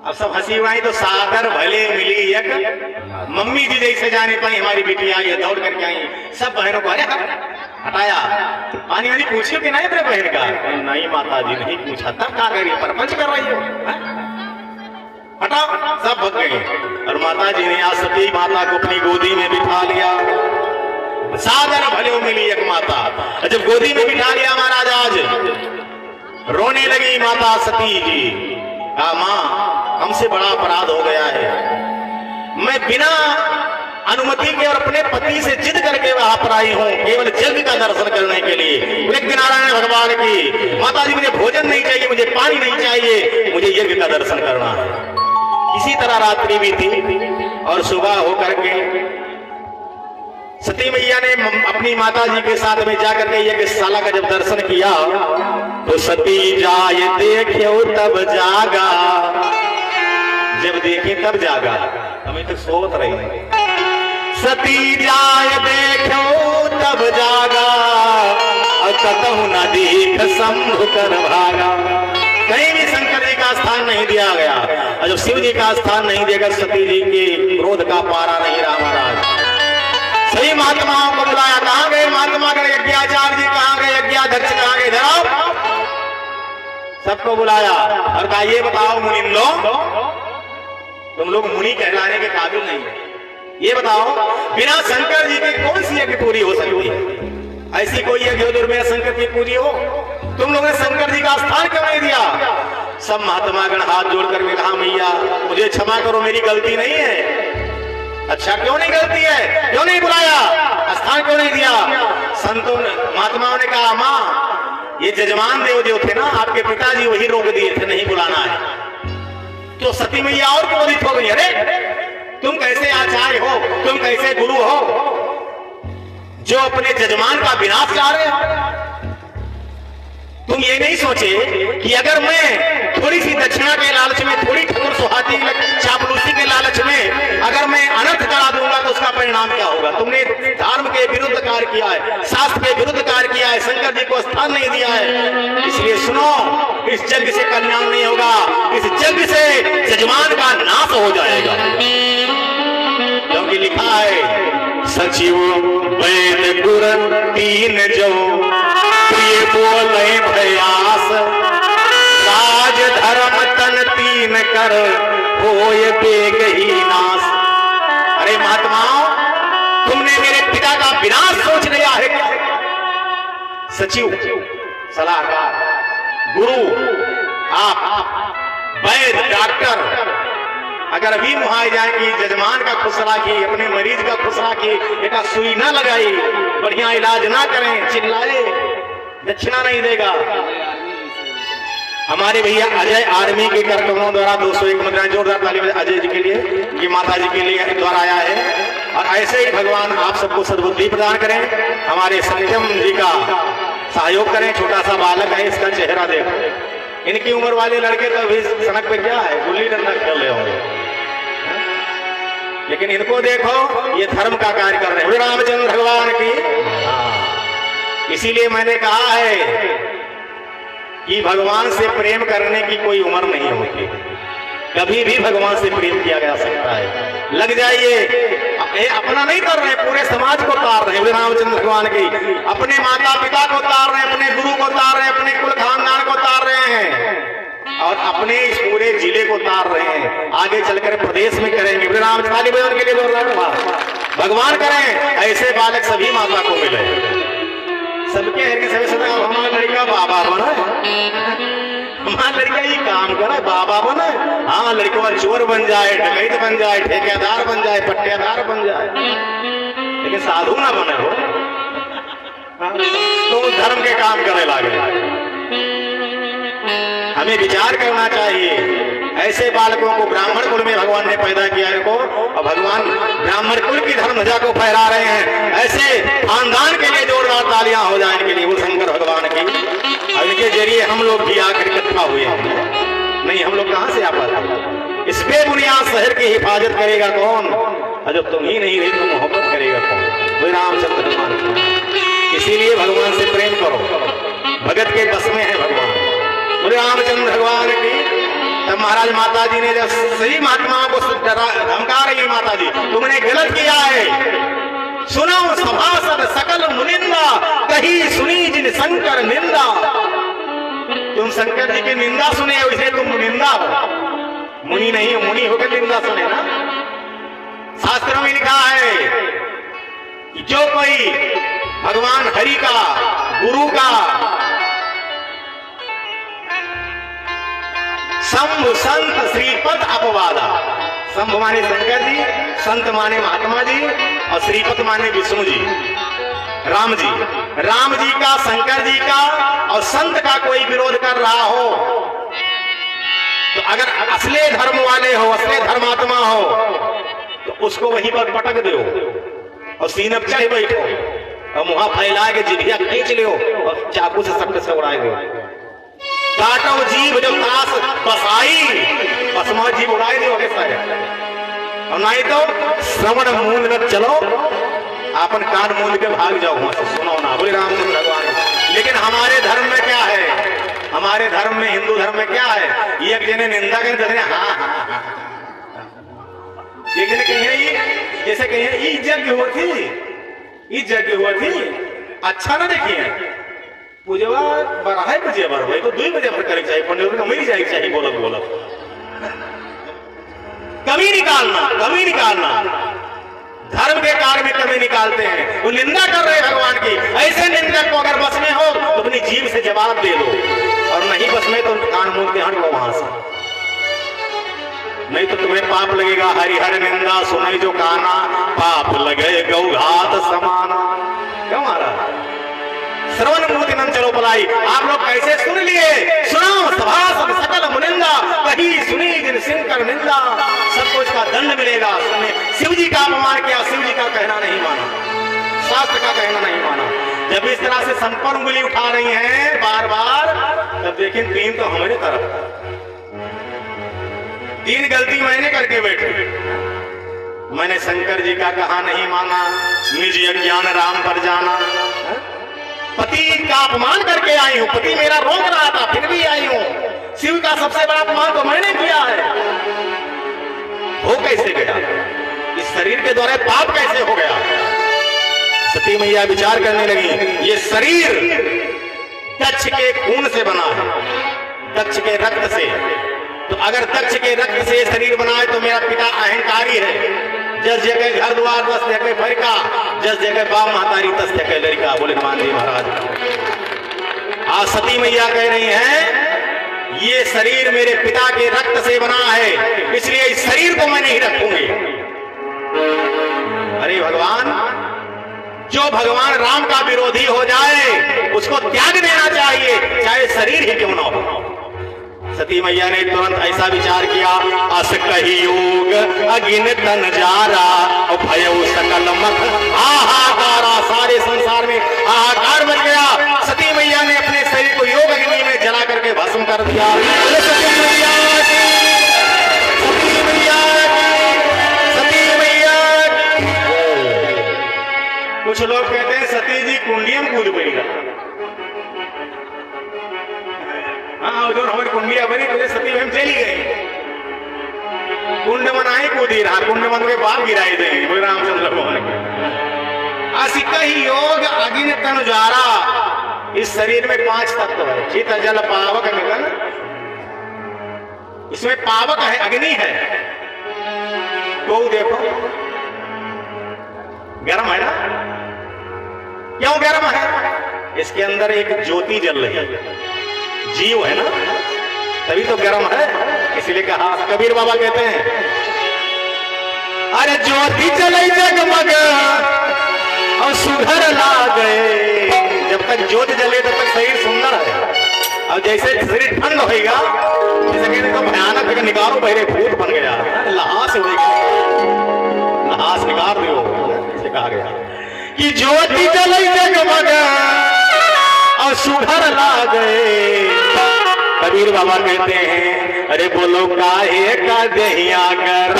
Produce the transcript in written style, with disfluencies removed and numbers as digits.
अब सब हंसी उड़ाई तो सागर भले मिली एक मम्मी जी जैसे जाने पाई हमारी बेटी आई है दौड़ करके आई। सब बहनों को अरे हटाया, पानी वाली पूछियो कि नहीं अपने बहन का? नहीं माता जी नहीं पूछा। तब कहा करिए परपंच कर रही हो, हटाओ। सब भग गए और माता जी ने आज सती माता को अपनी गोदी में बिठा लिया। सागर भले मिली एक माता, जब गोदी में बिठा लिया महाराज आज रोने लगी माता सती जी। कहा मां हमसे बड़ा अपराध हो गया है, मैं बिना अनुमति के और अपने पति से जिद करके वहां पर आई हूं केवल यज्ञ का दर्शन करने के लिए। लेकिन नारायण भगवान की माता जी मुझे भोजन नहीं चाहिए, मुझे पानी नहीं चाहिए, मुझे यज्ञ का दर्शन करना है। इसी तरह रात्रि भी थी और सुबह होकर के सती मैया ने अपनी माता जी के साथ में जाकर के यज्ञशाला का जब दर्शन किया तो सती जाय देखो तब जागा। जब देखे तब जागा, अभी तक सोच रही है। सती जाय देखो तब जागा और कतहु न देख शंभु कर भागा। कहीं भी शंकर जी का स्थान नहीं दिया गया और जब शिव जी का स्थान नहीं देगा सती जी के क्रोध का पारा नहीं रहा महाराज। सही महात्माओं को बुलाया, कहां गए महात्मा गण यज्ञाचार्य जी, कहां गए यज्ञाध्यक्ष, कहां गए धराओ। सबको बुलाया और कहा ये बताओ मुनि लोग, तुम लोग मुनि कहलाने के काबिल नहीं है, ये बताओ बिना शंकर जी के कौन सी यज्ञ पूरी हो सकती है? ऐसी कोई यज्ञ हो जो बिना शंकर की पूरी हो? तुम लोगों ने शंकर जी का स्थान क्यों नहीं दिया? सब महात्मा गण हाथ जोड़ करके कहा मैया मुझे क्षमा करो, मेरी गलती नहीं है। अच्छा क्यों नहीं गलती है, क्यों नहीं बुलाया, स्थान क्यों नहीं दिया? संतों ने महात्माओं ने कहा मां ये जजमान देव जो थे ना आपके पिताजी वही रोक दिए थे, नहीं बुलाना है। तो सती मैया और क्रोधित हो गई, अरे तुम कैसे आचार्य हो, तुम कैसे गुरु हो जो अपने जजमान का विनाश चाह रहे हो? तुम ये नहीं सोचे कि अगर मैं थोड़ी सी दक्षिणा के लालच में, थोड़ी ठकुर सुहाती चापलूसी के लालच में अगर मैं अनर्थ करा दूंगा तो उसका परिणाम क्या होगा? तुमने धर्म के विरुद्ध कार्य किया है, शास्त्र के विरुद्ध कार्य किया है, शंकर जी को स्थान नहीं दिया है। इसलिए सुनो, इस यज्ञ से कल्याण नहीं होगा, इस यज्ञ से जजमान का नाश हो जाएगा। क्योंकि लिखा है सचिव वैद गुर तीन जो प्रिय बोले भयास, राज धर्म तन तीन कर होय बेग ही नाश। अरे महात्माओं तुमने मेरे पिता का विनाश सोच लिया है क्या? सचिव सलाहकार गुरु आप वैद डॉक्टर अगर अभी मुहाई जाए कि जजमान का खुश राखी, अपने मरीज का खुश राखी, एक सुई ना लगाई, बढ़िया इलाज ना करें, चिल्लाए, दक्षिणा नहीं देगा। हमारे भैया अजय आर्मी के कार्यक्रमों द्वारा 201 मुद्रा जोरदार ताली अजय जी के लिए, ये माता जी के लिए द्वारा आया है। और ऐसे ही भगवान आप सबको सद्बुद्धि प्रदान करें, हमारे सत्यम जी का सहयोग करें। छोटा सा बालक है, इसका चेहरा देखो, इनकी उम्र वाले लड़के तो अभी सड़क पे क्या है, गुल्ली डंडा खेल रहे होंगे, लेकिन इनको देखो ये धर्म का कार्य कर रहे हैं। रामचंद्र भगवान की इसीलिए मैंने कहा है कि भगवान से प्रेम करने की कोई उम्र नहीं होती, कभी भी भगवान से प्रेम किया जा सकता है। लग जाइए, अपना नहीं कर रहे, पूरे समाज को तार रहे हैं। रामचंद्र भगवान की अपने माता पिता को तार रहे हैं, अपने गुरु को तार रहे हैं, अपने कुल खानदान को तार रहे हैं और अपने इस पूरे जिले को तार रहे हैं। आगे चलकर प्रदेश में करेंगे। रामचंद्र भगवान के लिए भगवान करें, ऐसे बालक सभी माता को मिले। सबके हमारा लड़का बाबा बना, हमारा लड़का ये काम करे बाबा बने। हाँ लड़का चोर बन जाए, डकैत बन जाए, ठेकेदार बन जाए, पट्टेदार बन जाए, लेकिन साधु ना बने हो तो धर्म के काम करे लागे। हमें विचार करना चाहिए। ऐसे बालकों को ब्राह्मण कुल में भगवान ने पैदा किया इनको, और भगवान ब्राह्मण कुल की धर्म ध्वजा को फहरा रहे हैं। ऐसे खानदान के लिए जोरदार तालियां हो जाए इनके लिए, वो शंकर भगवान की। और इनके जरिए हम लोग भी आकर इकट्ठा हुए हैं। नहीं हम लोग कहां से आ पाते? इस बेबुनियाद शहर की हिफाजत करेगा कौन? और जब तुम ही नहीं रही तो मोहब्बत करेगा कौन? वही रामचंद्र भगवान। इसीलिए भगवान से प्रेम करो, भगत के बस में है भगवान। बोले रामचंद्र भगवान की। तब महाराज माता जी ने जब सही महात्माओं को धमका रही माता जी, तुमने गलत किया है, सुनो सभासद सकल मुनिंदा, कही सुनी जिन शंकर निंदा। तुम शंकर जी की निंदा सुने हो, इसे तुम मुनिंदा हो, मुनि नहीं हो, मुनि होकर निंदा सुने ना। शास्त्रों में लिखा है कि जो कोई भगवान हरि का, गुरु का, शंभु संत श्रीपद अपवादा, शंभु माने शंकर जी, संत माने महात्मा जी, और श्रीपद माने विष्णु जी, राम जी। राम जी का, शंकर जी का और संत का कोई विरोध कर रहा हो तो अगर असले धर्म वाले हो, असले धर्मात्मा हो, तो उसको वहीं पर पटक दो और सीने पर चढ़ बैठो और मुंह फैला के जिभिया खींच लो और चाकू से सबके सब उड़ाए दो। काटो जीभ जब ताश बसाई, बसमा जीभ उड़ाए दो और नहीं तो श्रवण मूल न चलो, अपन कान मूल के भाग जाओ, वहां से सुनो ना, बोले रामचंद्र भगवान। लेकिन हमारे धर्म में क्या है, हमारे धर्म में, हिंदू धर्म में क्या है, एक जने निंदा करें दूसरे हाँ, एक जने कहिए, जैसे कहिए ये यज्ञ हुआ थी, ये यज्ञ हुआ थी, अच्छा ना देखिए पूजवा बराहे बजे बार भाई तो 2 बजे पर करे चाहिए, पंडित को मिल जाएगी चाहिए, बोलत बोलत कमी निकालना, कमी निकालना, धर्म के कार्य में कमी निकालते हैं। वो निंदा कर रहे भगवान की, ऐसे निंदक को अगर बस में हो तो अपनी जीभ से जवाब दे दो, और नहीं बस में तो कान मुंह के हट लो वहां से, नहीं तो तुम्हें पाप लगेगा। हरिहर निंदा सुनाई जो काना, पाप लगे गौघात समाना। क्यों महाराज श्रवण मूर्ति नंद चलो पलाई, आप लोग कैसे सुन लिए, सुनो सभासद सकल मुनिंदा, कही सुनी जिन शंकर निंदा। सबको इसका दंड मिलेगा। शिव जी का अपमान किया, शिव जी का कहना नहीं माना, शास्त्र का कहना नहीं माना। जब इस तरह से संपन्न उंगली उठा रही हैं बार बार, तब देखें 3 तो हमारी तरफ, 3 गलती मैंने करके बैठे। मैंने शंकर जी का कहा नहीं माना, निज अज्ञान राम पर जाना, पति का अपमान करके आई हूं, पति मेरा रोक रहा था फिर भी आई हूं। शिव का सबसे बड़ा अपमान तो मैंने किया है। हो कैसे गया, इस शरीर के द्वारा पाप कैसे हो गया। सती मैया विचार करने लगी, ये शरीर दक्ष के खून से बना है, दक्ष के रक्त से, तो अगर दक्ष के रक्त से शरीर बना है तो मेरा पिता अहंकारी है। जस जगह घर द्वार तस जगह फरिका, जस जगह बाप महतारी तस जगह लड़का। बोले हनुमान जी महाराज। आज सती मैया कह रही हैं ये शरीर मेरे पिता के रक्त से बना है, इसलिए इस शरीर को मैं नहीं रखूंगी। अरे भगवान, जो भगवान राम का विरोधी हो जाए उसको त्याग देना चाहिए, चाहे शरीर ही क्यों ना हो। सती मैया ने तुरंत ऐसा विचार किया, अस कही योग अगिन तन जारा, और भय सकल मत हाहाकारा। सारे संसार में हाहाकार मच गया। सती मैया ने अपने शरीर को योग अग्नि में जला करके भस्म कर दिया। सती मैया की, सती मैया की, सती मैया की। कुछ लोग कहते हैं सती जी कुंडियम कूद पड़ेगा। हाँ, जो हमारी कुंडिया बनी तो सती में चली गई, कुंड मनाए कूदी रहा, कुंड मन के बाप गिराए देंगे। बोले रामचंद्र भगवान। असिक ही योग अग्नि तन जारा। इस शरीर में 5 तत्व है, चित जल पावक निगन। इसमें पावक है, अग्नि है। तो देखो गर्म है ना, क्यों गर्म है, इसके अंदर एक ज्योति जल रही है, जीव है ना, तभी तो गर्म है। इसलिए कहा, कबीर बाबा कहते हैं, अरे ज्योति जले जगमग और सुघर लागे। जब तक ज्योति जले तब तक शरीर सुंदर है, और जैसे शरीर ठंड होगा, जैसे कहने तो भयानक निकारो पहले भूत बन गया, लहास लहास निकाल दो। ऐसे कहा गया कि ज्योति जले जगमग और सुघर लागे। कबीर बाबा कहते हैं, अरे बोलो काहे का दहिया कर